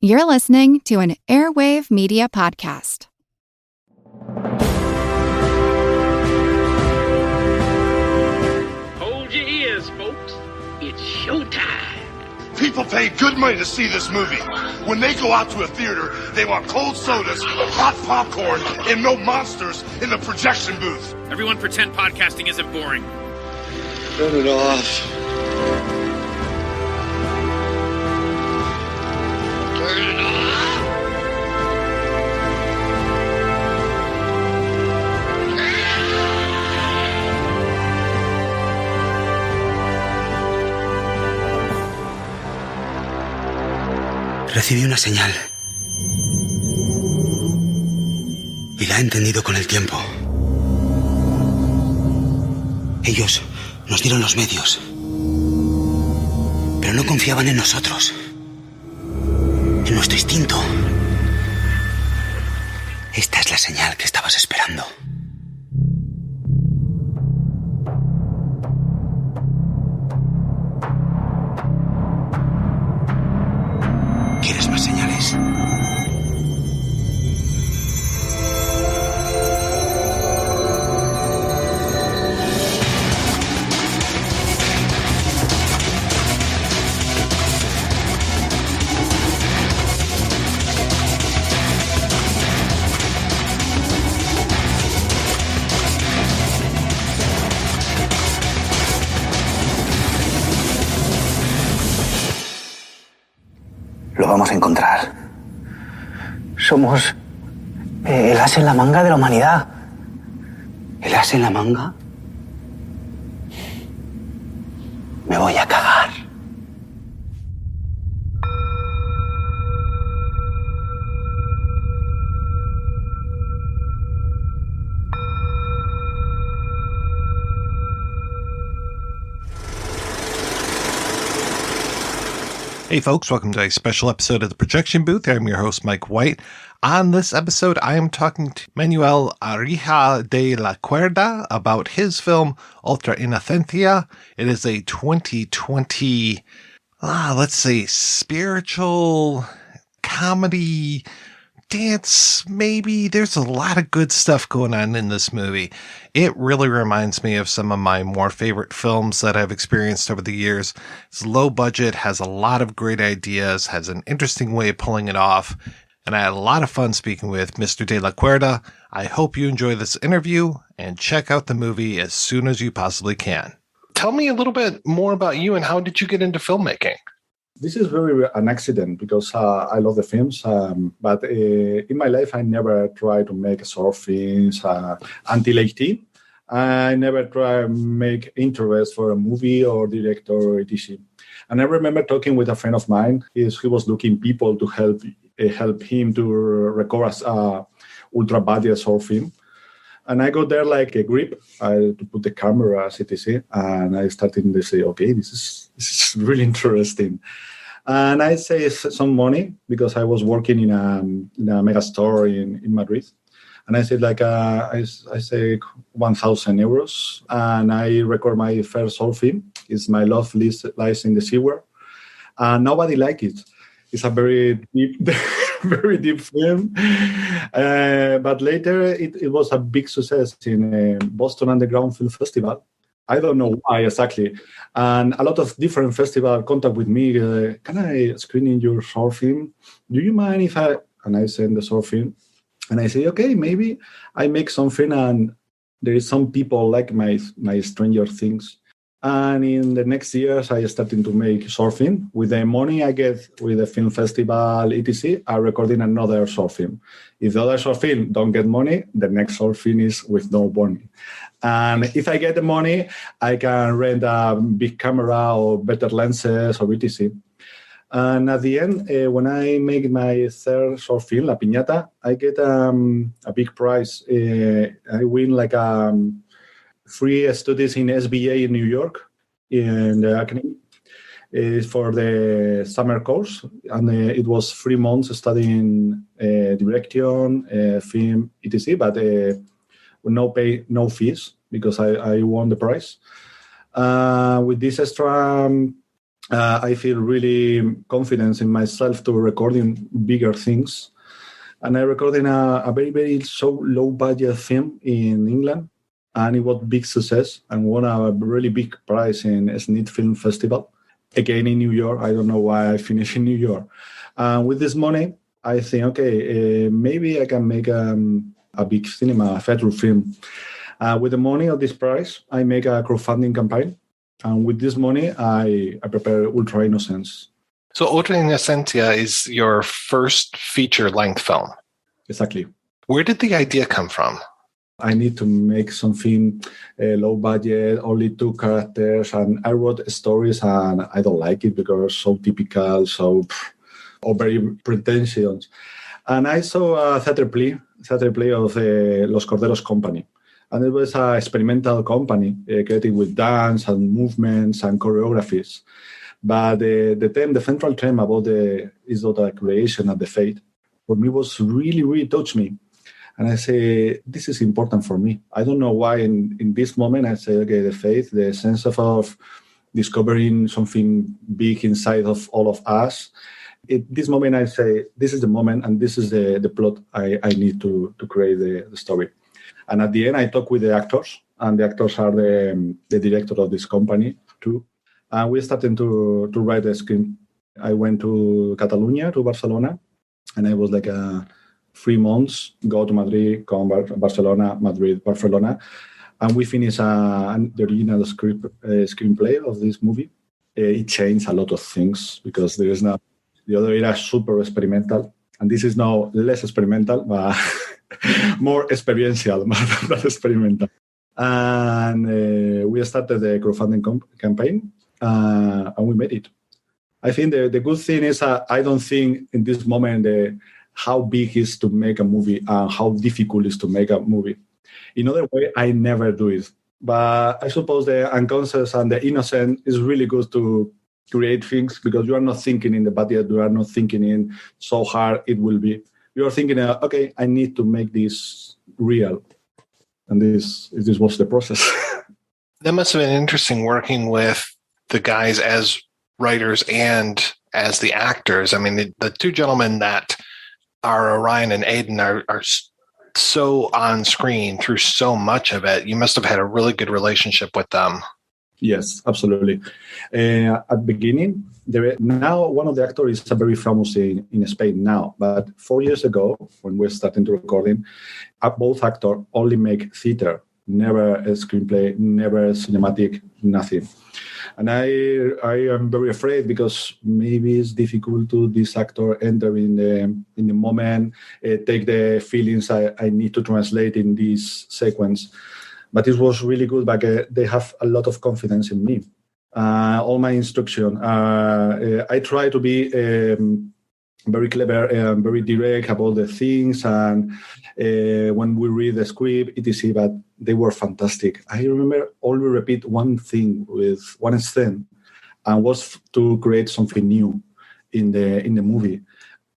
You're listening to an Airwave Media Podcast. Hold your ears, folks. It's showtime. People pay good money to see this movie. When they go out to a theater, they want cold sodas, hot popcorn, and no monsters in the projection booth. Everyone pretend podcasting isn't boring. Turn it off. Turn it off. Recibí una señal. Y la he entendido con el tiempo. Ellos nos dieron los medios. Pero no confiaban en nosotros. En nuestro instinto. Esta es la señal que estabas esperando. ¿Quieres más señales? Lo vamos a encontrar. Somos el as en la manga de la humanidad. ¿El as en la manga? Me voy a cagar. Hey folks, welcome to a special episode of The Projection Booth. I'm your host, Mike White. On this episode, I am talking to Manuel Arija de la Cuerda about his film, Ultrainocencia. It is a 2020, let's say, spiritual comedy, dance, maybe. There's a lot of good stuff going on in this movie. It really reminds me of some of my more favorite films that I've experienced over the years. It's low budget, has a lot of great ideas, has an interesting way of pulling it off, and I had a lot of fun speaking with Mr. De La Cuerda. I hope you enjoy this interview and check out the movie as soon as you possibly can. Tell me a little bit more about you and how did you get into filmmaking? This is very an accident because I love the films, but in my life I never tried to make short films until 18. I never tried to make interest for a movie or director or etc. And I remember talking with a friend of mine. He was looking people to help him to record a ultra budget short film. And I got there like a grip to put the camera, etc. And I started to say, okay, this is really interesting. And I saved some money because I was working in a mega store in Madrid. And I said I say 1,000 euros. And I record my first short film. It's My Love Lies in the Sewer. And nobody liked it. It's a very deep, very deep film. But later it was a big success in Boston Underground Film Festival. I don't know why exactly. And a lot of different festivals contact with me. Can I screen in your short film? Do you mind if I... And I send the short film. And I say, okay, maybe I make something and there is some people like my Stranger Things. And in the next years, I started to make short film. With the money I get with the film festival, etc., I recording another short film. If the other short film don't get money, the next short film is with no money. And if I get the money, I can rent a big camera or better lenses or etc. And at the end, when I make my third short film, La Piñata, I get a big prize. I win like free studies in SBA in New York in the academy for the summer course. And it was 3 months studying direction, film, etc. But no fees because I won the prize. With this extra I feel really confident in myself to recording bigger things. And I recorded a very, very low budget film in England. And it was big success and won a really big prize in SNIT Film Festival. Again in New York. I don't know why I finished in New York. With this money, I think, okay, maybe I can make a big cinema, a feature film. With the money of this prize, I make a crowdfunding campaign. And with this money, I prepare Ultrainocencia. So Ultrainocencia is your first feature-length film. Exactly. Where did the idea come from? I need to make something low budget, only 2 characters, and I wrote stories and I don't like it because so typical, or very pretentious. And I saw a theater play of Los Corderos Company. And it was an experimental company created with dance and movements and choreographies. But the central theme about is not the creation and the fate, for me was really, really touched me. And I say, this is important for me. I don't know why in this moment I say, okay, the faith, the sense of discovering something big inside of all of us. At this moment I say, this is the moment and this is the plot I need to create the story. And at the end, I talk with the actors, and the actors are the director of this company too. And we started to write the script. I went to Catalonia, to Barcelona, and I was like 3 months, go to Madrid, come Barcelona, Madrid, Barcelona. And we finished the original screenplay of this movie. It changed a lot of things because there is now, the other era super experimental, and this is now less experimental, but more experiential, not experimental. And we started the crowdfunding campaign, and we made it. I think the good thing is I don't think in this moment how big is to make a movie and how difficult is to make a movie. In other way, I never do it. But I suppose the unconscious and the innocent is really good to create things because you are not thinking in the budget, you are not thinking in so hard it will be. You are thinking, okay, I need to make this real. And this was the process. That must have been interesting working with the guys as writers and as the actors. I mean, the 2 gentlemen that are Orion and Aiden are so on screen through so much of it. You must have had a really good relationship with them. Yes, absolutely. At the beginning, now one of the actors is very famous in Spain now. But 4 years ago, when we're starting to recording, both actors only make theater, never a screenplay, never cinematic, nothing. And I am very afraid because maybe it's difficult to this actor enter in the moment, take the feelings I need to translate in this sequence. But it was really good. But they have a lot of confidence in me. All my instruction. I try to be very clever and very direct about the things. And when we read the script, etc. But they were fantastic. I remember only repeat one thing with one scene, and was to create something new in the movie.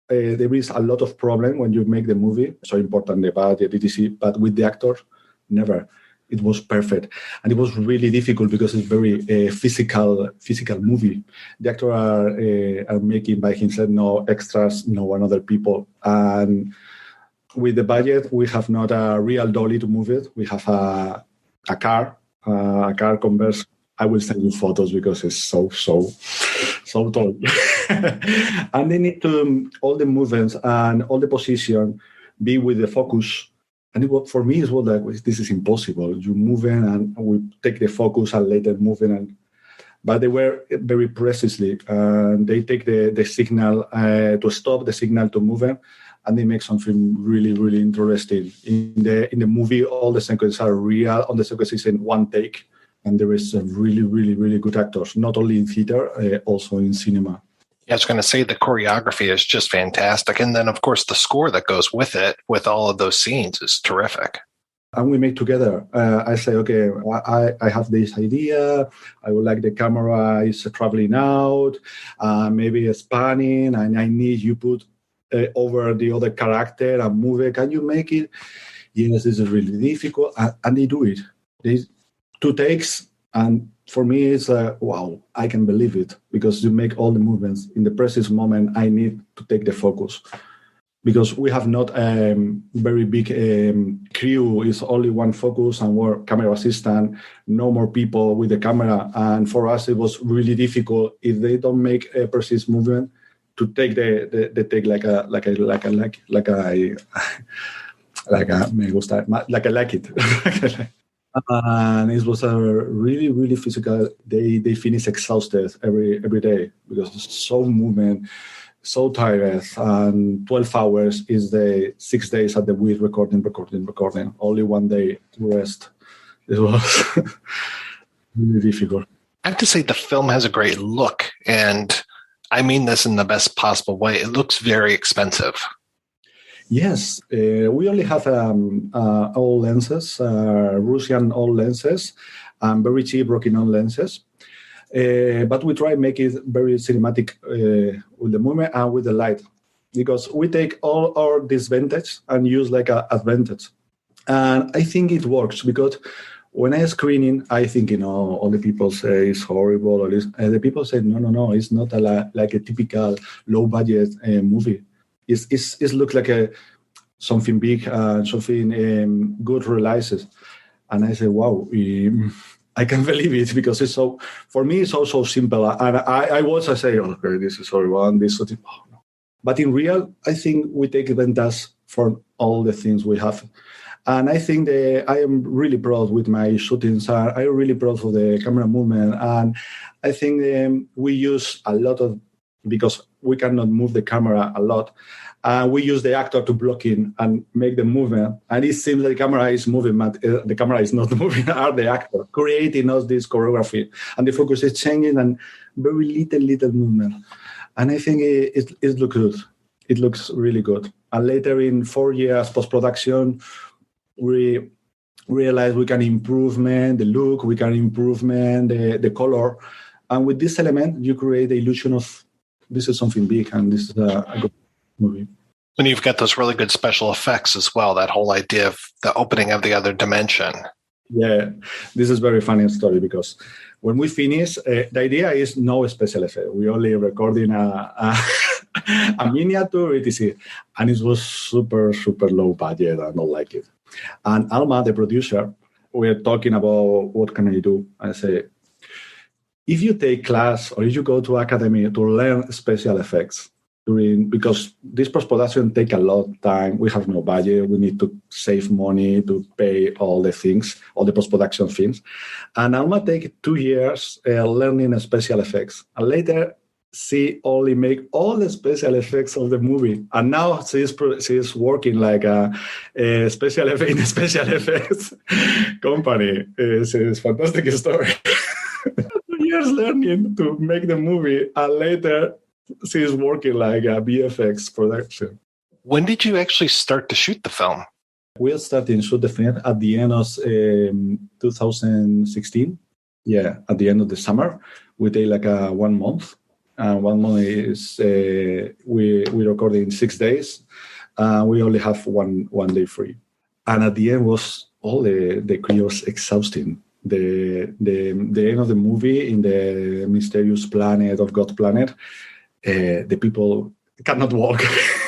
There is a lot of problem when you make the movie. So important the budget, etc. But with the actors, never. It was perfect, and it was really difficult because it's very physical movie. The actors are making by himself, no extras, no other people. And with the budget, we have not a real dolly to move it. We have a car converse. I will send you photos because it's so tall. And they need to all the movements and all the position be with the focus. And for me, it was like, this is impossible. You move in and we take the focus and later move in. But they were very precisely. They take the signal to stop, the signal to move in, and they make something really, really interesting. In the movie, all the sequences are real. All the sequences in one take. And there is really, really, really good actors, not only in theater, also in cinema. I was going to say the choreography is just fantastic. And then, of course, the score that goes with it, with all of those scenes, is terrific. And we make together. I say, okay, I have this idea. I would like the camera is traveling out, maybe it's panning, and I need you put over the other character and move it. Can you make it? Yes, this is really difficult. And they do it. They 2 takes, and for me, it's wow, I can believe it, because you make all the movements. In the precise moment, I need to take the focus, because we have not very big crew. It's only one focus and one camera assistant, no more people with the camera. And for us, it was really difficult if they don't make a precise movement to take the take like I like it. And it was a really, really physical. They finish exhausted every day, because it's so movement, so tired. And 12 hours is the 6 days at the week, recording. Only one day to rest. It was really difficult. I have to say the film has a great look, and I mean this in the best possible way. It looks very expensive. Yes, we only have old lenses, Russian old lenses, and very cheap Rokinon lenses. But we try to make it very cinematic with the movement and with the light, because we take all our disadvantage and use like an advantage. And I think it works, because when I screening, I think, all the people say it's horrible. Or the people say, no, it's not like a typical low-budget movie. It looks like something big, something good realizes. And I say, wow, I can believe it, because it's so, for me, it's also simple. And I say, okay, this is horrible, and this sort of, oh, no. But in real, I think we take advantage for all the things we have. And I think I am really proud with my shootings. I'm really proud of the camera movement. And I think we use a lot of, because we cannot move the camera a lot. We use the actor to block in and make the movement. And it seems the camera is moving, but the camera is not moving, are the actor creating us this choreography. And the focus is changing, and very little movement. And I think it looks good. It looks really good. And later, in 4 years post-production, we realize we can improve the look, we can improve the color. And with this element, you create the illusion of this is something big, and this is a good movie. And you've got those really good special effects as well, that whole idea of the opening of the other dimension. Yeah, this is very funny story, because when we finish, the idea is no special effect. We only recording a miniature, etc. And it was super low budget. I don't like it. And Alma, the producer, we're talking about what can I do. I say, if you take class or if you go to academy to learn special effects, because this post-production take a lot of time, we have no budget, we need to save money to pay all the things, all the post-production things. And Alma take 2 years learning special effects. And later, she only make all the special effects of the movie. And now she's working like a special effects company. It's a fantastic story. 2 years learning to make the movie, and later she's working like a VFX production. When did you actually start to shoot the film? We started to shoot the film at the end of 2016. Yeah, at the end of the summer. We take like 1 month. 1 month is we recorded in 6 days. We only have one day free. And at the end was all the crew was exhausting. The end of the movie in the mysterious planet of God planet, the people cannot walk.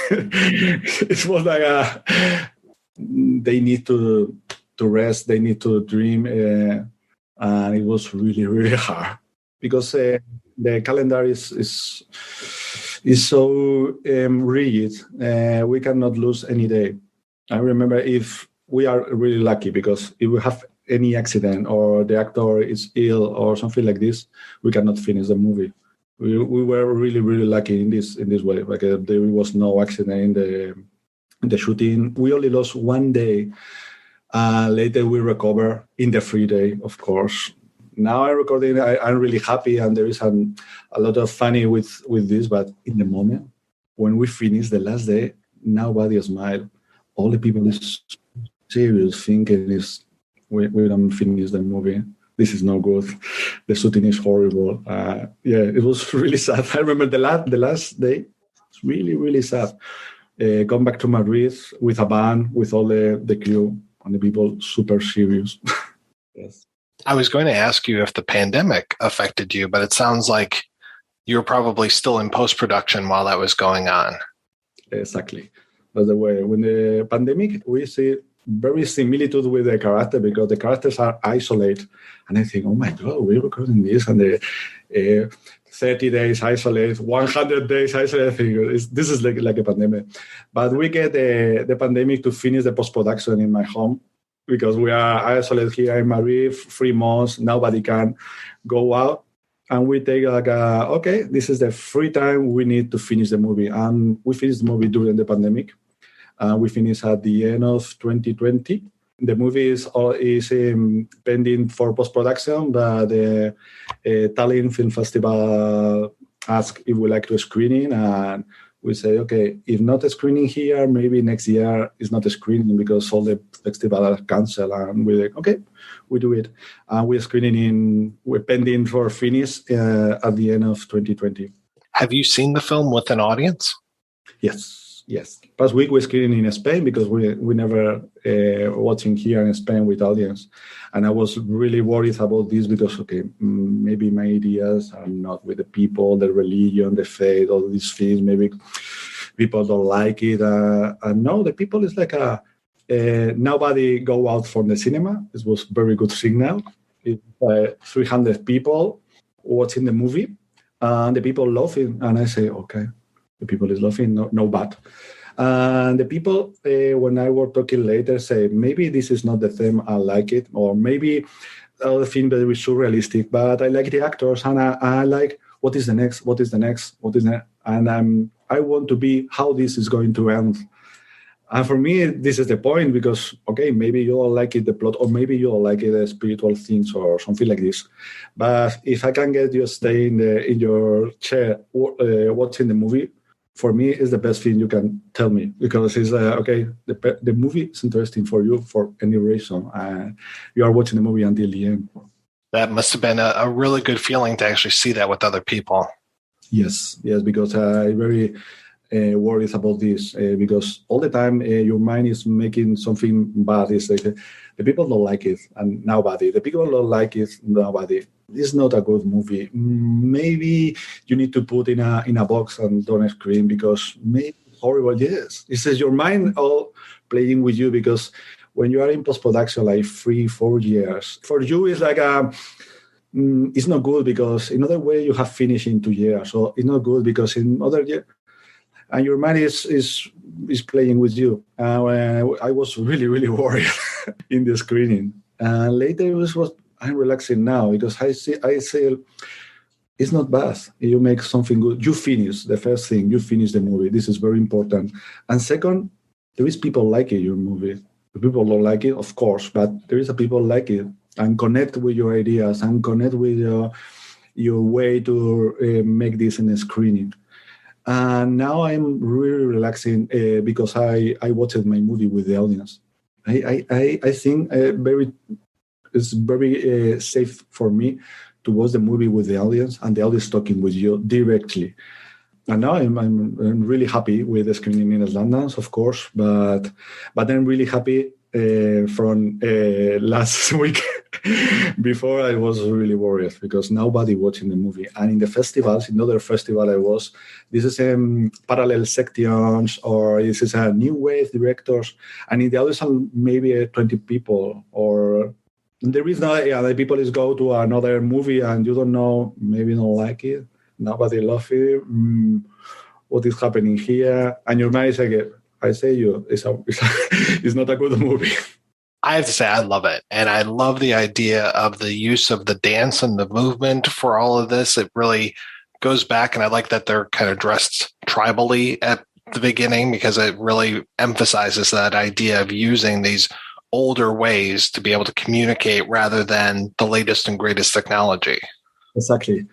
It was like they need to rest, they need to dream, and it was really hard, because the calendar is so rigid. We cannot lose any day. I remember, if we are really lucky, because if we have any accident or the actor is ill or something like this, we cannot finish the movie. We were really lucky in this way. Like there was no accident in the shooting. We only lost 1 day. Later we recover in the free day, of course. Now I'm recording. I'm really happy, and there is a lot of funny with this. But in the moment when we finish the last day, nobody smile. All the people is serious, thinking is we don't finish the movie. This is no good. The shooting is horrible. It was really sad. I remember the last day. It's really sad. Come back to Madrid with a band, with all the crew and the people super serious. Yes. I was going to ask you if the pandemic affected you, but it sounds like you were probably still in post-production while that was going on. Exactly. That's the way. When the pandemic, we see very similitude with the character because the characters are isolated. And I think, oh my God, we're recording this and the 30 days isolated, 100 days isolated. This is like a pandemic. But we get the pandemic to finish the post-production in my home because we are isolated here in Madrid, 3 months, nobody can go out. And we take okay, this is the free time we need to finish the movie. And we finished the movie during the pandemic. We finished at the end of 2020. The movie is pending for post-production, but the Tallinn Film Festival asked if we like to screening, and we say, okay, if not a screening here, maybe next year is not a screening because all the festivals are canceled. And we're like, okay, we do it. And we're pending for finish at the end of 2020. Have you seen the film with an audience? Yes. Past week we're screening in Spain because we never watching here in Spain with audience. And I was really worried about this because, okay, maybe my ideas are not with the people, the religion, the faith, all these things. Maybe people don't like it. And no, the people is like nobody go out from the cinema. It was very good signal. It's 300 people watching the movie and the people laughing. And I say, okay. The people is laughing, no bad. And the people, when I were talking later, say, maybe this is not the theme, I like it. Or maybe the film very surrealistic, but I like the actors and I like what is the next. And I want to be how this is going to end. And for me, this is the point because, okay, maybe you don't like it, the plot, or maybe you don't like it, the spiritual things or something like this. But if I can get you stay in your chair watching the movie, for me, is the best thing you can tell me because it's okay. The movie is interesting for you for any reason. You are watching the movie until the end. That must have been a really good feeling to actually see that with other people. Yes, because I very worried about this because all the time your mind is making something bad. It's like the people don't like it and nobody. The people don't like it, nobody. It's not a good movie. Maybe you need to put in a box and don't scream because maybe horrible. Yes, it says your mind all playing with you because when you are in post-production like 3-4 years, for you it's like it's not good because in other way you have finished in 2 years. So it's not good because in other year and your mind is playing with you. I was really, really worried in the screening. And later it was I'm relaxing now because I say it's not bad. You make something good. You finish the first thing. You finish the movie. This is very important. And second, there is people like it, your movie. The people don't like it, of course, but there is a people like it and connect with your ideas and connect with your way to make this in a screening. And now I'm really relaxing because I watched my movie with the audience. I think it's very safe for me to watch the movie with the audience and the audience talking with you directly. And now I'm really happy with the screening in London, of course, but I'm really happy from last week. Before I was really worried because nobody watching the movie. And in the festivals, in other festival I was, this is parallel sections or this is a new wave directors. And in the others, maybe 20 people or there is no other people is go to another movie and you don't know, maybe don't like it. Nobody loves it. What is happening here? And your mind is like, I say you, it's not a good movie. I have to say, I love it. And I love the idea of the use of the dance and the movement for all of this. It really goes back. And I like that they're kind of dressed tribally at the beginning because it really emphasizes that idea of using these older ways to be able to communicate rather than the latest and greatest technology. Exactly.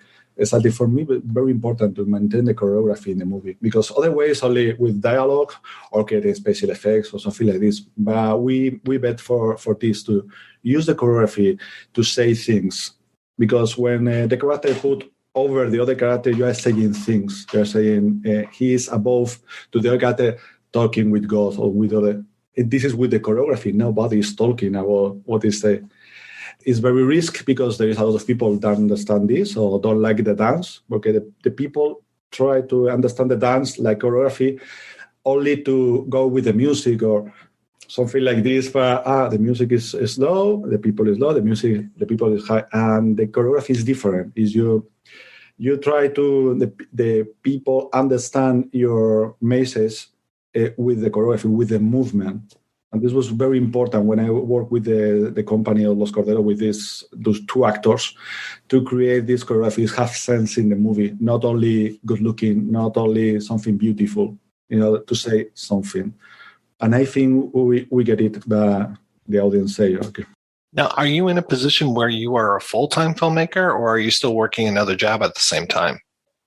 For me, but very important to maintain the choreography in the movie because other ways only with dialogue or getting special effects or something like this. But we bet for this to use the choreography to say things because when the character put over the other character, you are saying things. You are saying he is above to the other character talking with God or with other. This is with the choreography. Nobody is talking about what is the. It's very risky because there is a lot of people that don't understand this or don't like the dance. Okay, the people try to understand the dance like choreography only to go with the music or something like this. The music is low, the people is low, the people is high, and the choreography is different. Is you try to the people understand your message with the choreography, with the movement. And this was very important when I worked with the company of Los Corderos with those two actors to create these choreographies, have sense in the movie, not only good looking, not only something beautiful, to say something. And I think we get it, the audience say, okay. Now, are you in a position where you are a full-time filmmaker, or are you still working another job at the same time?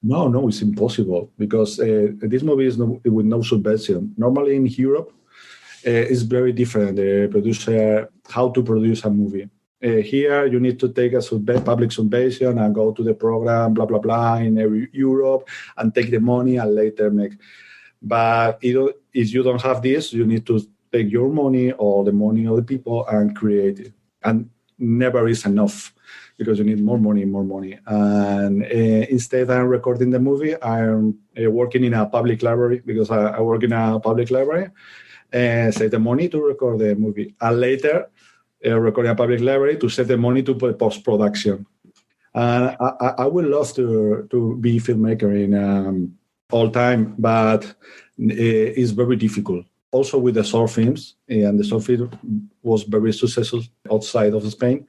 No, it's impossible because this movie is with no subvention. Normally in Europe, it's very different. The producer, how to produce a movie. Here, you need to take a public subvention and go to the program, blah, blah, blah, in Europe and take the money and later make. But if you don't have this, you need to take your money or the money of the people and create it. And never is enough because you need more money. And instead I'm recording the movie, I'm working in a public library because I work in a public library. Save the money to record the movie. And later, record in a public library to save the money to put post-production. And I would love to be a filmmaker in all time, but it's very difficult. Also with the short films, and the short film was very successful outside of Spain.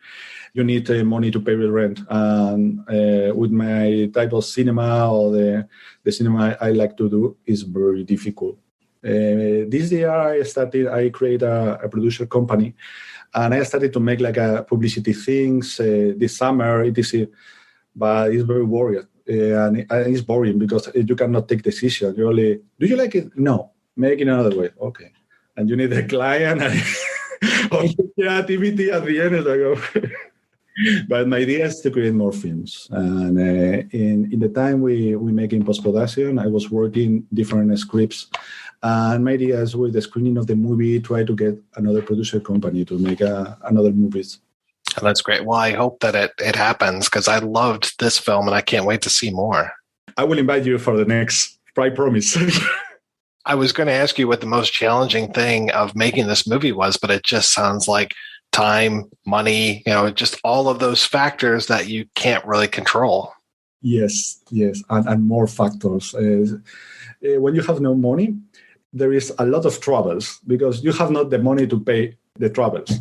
You need money to pay the rent. And with my type of cinema or the cinema I like to do is very difficult. This year I created a producer company, and I started to make like a publicity things this summer, etc. But it's very boring, and it's boring because you cannot take decisions. You only, do you like it? No, make it another way. Okay, and you need a client and creativity at the end. Is like, but my idea is to create more films, and in the time we make in post-production, I was working different scripts. And my idea is with the screening of the movie, try to get another producer company to make another movies. Oh, that's great. Well, I hope that it happens because I loved this film and I can't wait to see more. I will invite you for the next, I promise. I was going to ask you what the most challenging thing of making this movie was, but it just sounds like time, money, just all of those factors that you can't really control. Yes, and more factors. When you have no money, there is a lot of troubles because you have not the money to pay the travels.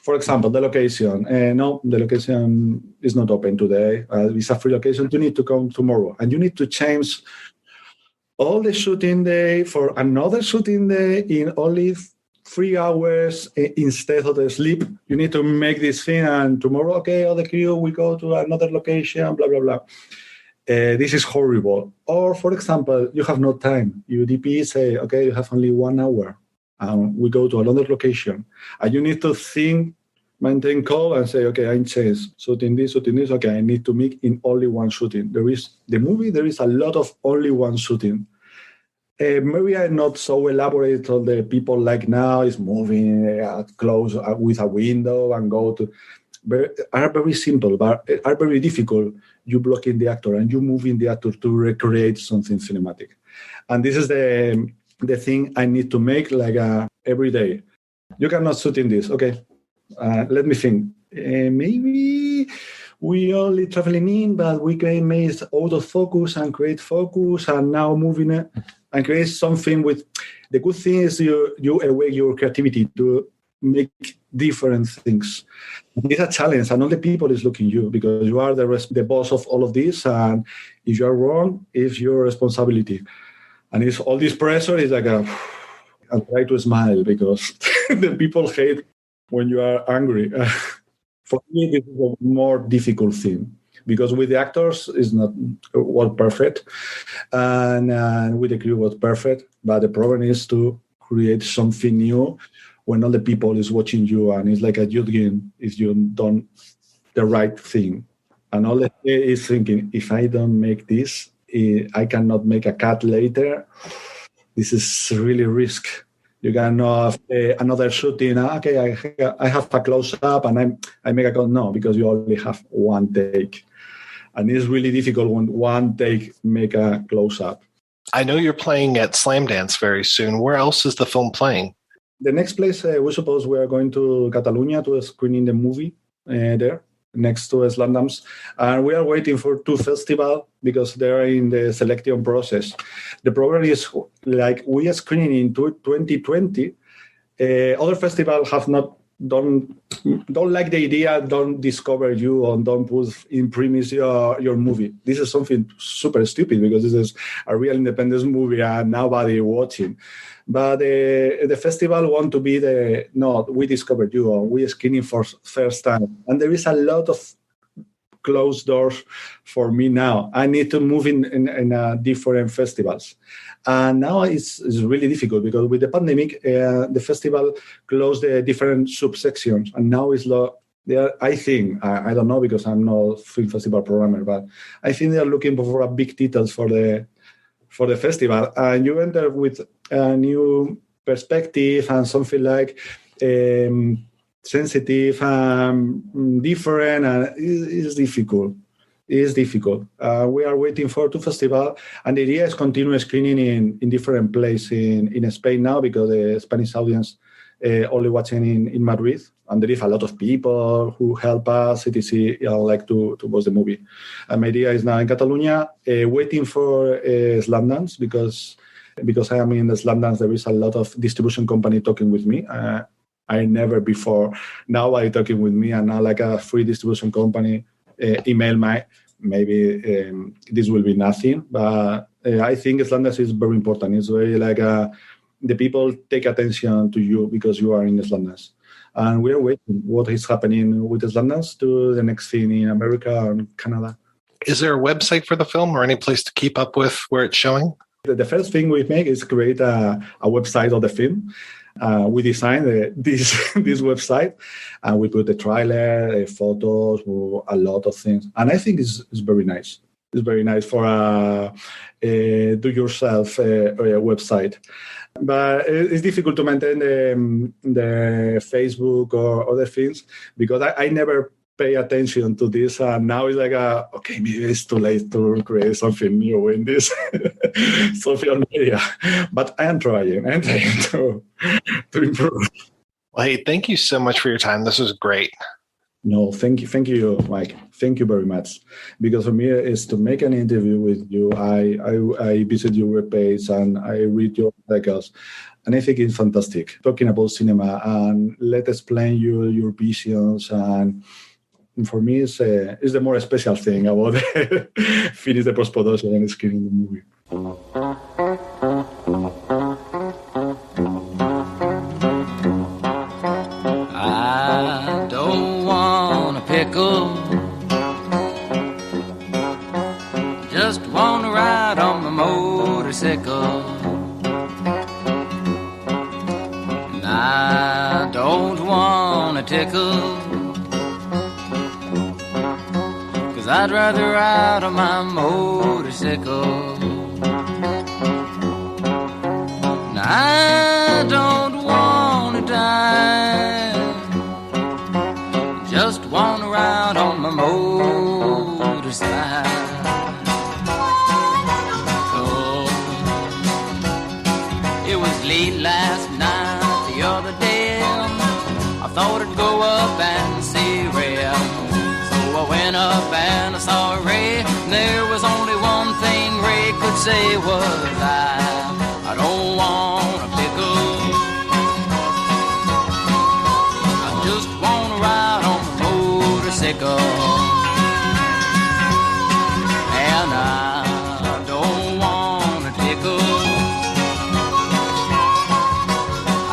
For example, the location. No, the location is not open today. It's a free location. You need to come tomorrow. And you need to change all the shooting day for another shooting day in only 3 hours instead of the sleep. You need to make this thing. And tomorrow, okay, all the crew, we go to another location, blah, blah, blah. This is horrible. Or, for example, you have no time. Your DP say, okay, you have only 1 hour. We go to another location. And you need to think, maintain call and say, okay, I'm changed. Shooting this. Okay, I need to make in only one shooting. There is a lot of only one shooting. Maybe I'm not so elaborate on the people like now is moving close with a window and go to... are very simple, but are very difficult. You blocking the actor and you moving the actor to recreate something cinematic. And this is the thing I need to make like every day. You cannot shoot in this. Okay, let me think. Maybe we only traveling in, but we can make autofocus and create focus and now moving it and create something with... The good thing is you awake your creativity to make different things. It's a challenge, and all the people is looking at you because you are the boss of all of this, and if you are wrong, it's your responsibility. And it's all this pressure is like and try to smile because the people hate when you are angry. For me, this is a more difficult thing because with the actors it's not what perfect, and with the crew was perfect. But the problem is to create something new when all the people is watching you, and it's like a youth game if you don't the right thing. And all the day is thinking, if I don't make this, I cannot make a cut later. This is really risk. You can have another shooting. Okay, I have a close-up and I make a call. No, because you only have one take. And it's really difficult when one take make a close-up. I know you're playing at Slam Dance very soon. Where else is the film playing? The next place, we suppose we are going to Catalonia to screening the movie there, next to Slam Dance. And we are waiting for 2 festivals because they're in the selection process. The problem is, like, we are screening in 2020. Other festivals have not don't like the idea, don't discover you, or don't put in premise your movie. This is something super stupid because this is a real independent movie and nobody watching. But the festival want to be we discovered you, or we are screening for first time. And there is a lot of closed doors for me now. I need to move in different festivals. And now it's really difficult because with the pandemic, the festival closed the different subsections. And now I think, I don't know because I'm not film festival programmer, but I think they are looking for a big titles for the festival. And you enter with a new perspective and something like sensitive and different, and it's difficult. It's difficult. We are waiting for 2 festivals, and the idea is continue screening in different places in Spain now because the Spanish audience only watching in Madrid, and there is a lot of people who help us, etc. Like to watch the movie. And my idea is now in Catalonia, waiting for Slam Dance because I am in the Slam Dance. There is a lot of distribution company talking with me. I never before nobody talking with me, and now like a free distribution company email my. Maybe this will be nothing, but I think Slam Dance is very important. It's very like the people take attention to you because you are in Slam Dance. And we are waiting what is happening with Slam Dance to the next thing in America and Canada. Is there a website for the film or any place to keep up with where it's showing? The first thing we make is create a website of the film. We designed this website, and we put the trailer, photos, a lot of things. And I think it's very nice. It's very nice for a do-yourself website. But it's difficult to maintain the Facebook or other things because I never pay attention to this, and now it's like okay, maybe it's too late to create something new in this social media, but I am trying to improve. Well, hey, thank you so much for your time. This was great. No, thank you, Mike. Thank you very much. Because for me, is to make an interview with you. I visit your webpage and I read your articles, and I think it's fantastic talking about cinema and let explain your visions. And for me, it's the more special thing about finish the post-production and screening the movie. I don't want a pickle, just want to ride on my motorcycle. And I don't want a tickle, I'd rather ride on my motorcycle. And I don't want to die, just want to ride on my motorcycle. It was late last night, the other day, I thought I'd go up and see Ray. I went up and I saw Ray. There was only one thing Ray could say was I don't want a pickle, I just want to ride on the motorcycle. And I don't want a tickle,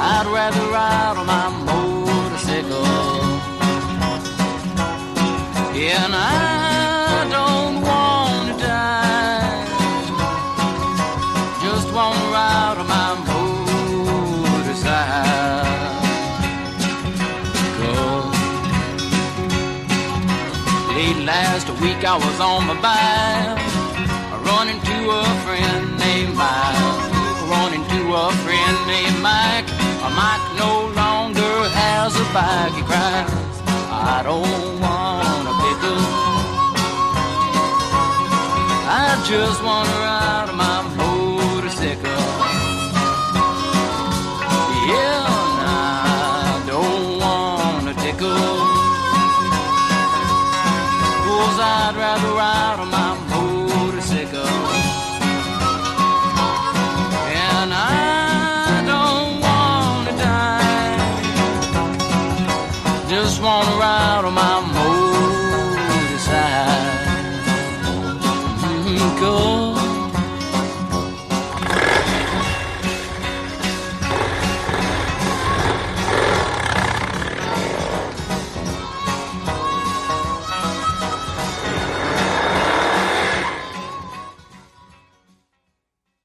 I'd rather ride on my motorcycle. And I don't want to die, just want to ride on my motorcycle. Late last week I was on my bike, running to a friend named Miles, running to a friend named Mike. Mike no longer has a bike. He cries, I don't want a pickle, I just want to ride